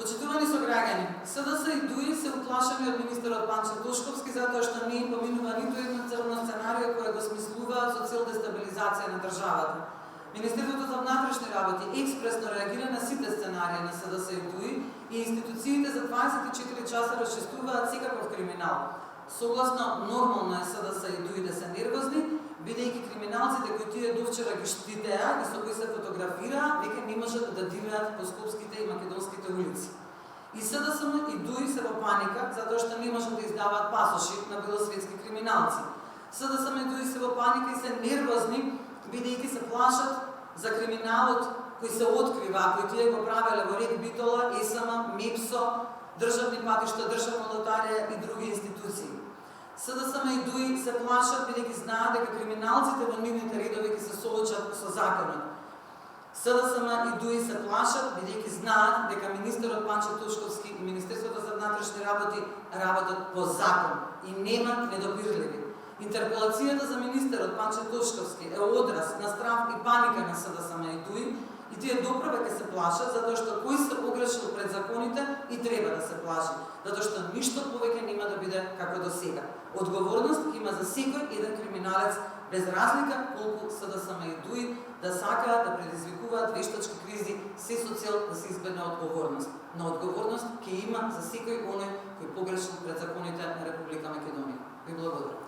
Почитувани сограѓани, СДС и ДУИ се уплашени од министерот Панче Тошковски затоа што не им поминува ниту едно црно сценарио кое го смислуваат со цел дестабилизација на државата. Министерството за внатрешни работи експресно реагира на сите сценарии на СДС и ДУИ и институциите за 24 часа расчистуваат секаков криминал. Согласно нормално е СДС и ДУИ да се нервозни, бидејќи криминалците кои тие до вчера ги штитеа и со кои се фотографираа, веќе не можат да дивеат по скопските и македонските улици. И СДСМ и ДУИ се во паника затоа што не можат да издаваат пасоши на белосветски криминалци. СДСМ и ДУИ се во паника и се нервозни, бидејќи се плашат за криминалот кој се открива, кој тие го правеле во РЕК Битола, ЕСМ, МЕПСО, државни патишта, државна лотарија и други институции. СДСМ и ДУИ се плашат бидејќи знаат дека криминалците во нивните редови ќе се соочат со законот. СДСМ и ДУИ се плашат бидејќи знаат дека министерот Панче Тошковски и Министерството за внатрешни работи работат по закон и нема недопирливи. Интерпелацијата за министерот Панче Тошковски е одраз на страв и паника на СДСМ и ДУИ и тие доправа ќе се плашат затоа што кој се погрешил пред законите и треба да се плаши, затоа што ништо повеќе нема да биде како до сега. Одговорност има за секој еден криминалец, без разлика колку СДСМ и ДУИ да сакаат да предизвикуваат вештачки кризи, се со цел да се избегне одговорност. Но одговорност ќе има за секој оној кој погрешил пред законите на Република Македонија. Ви благодарам.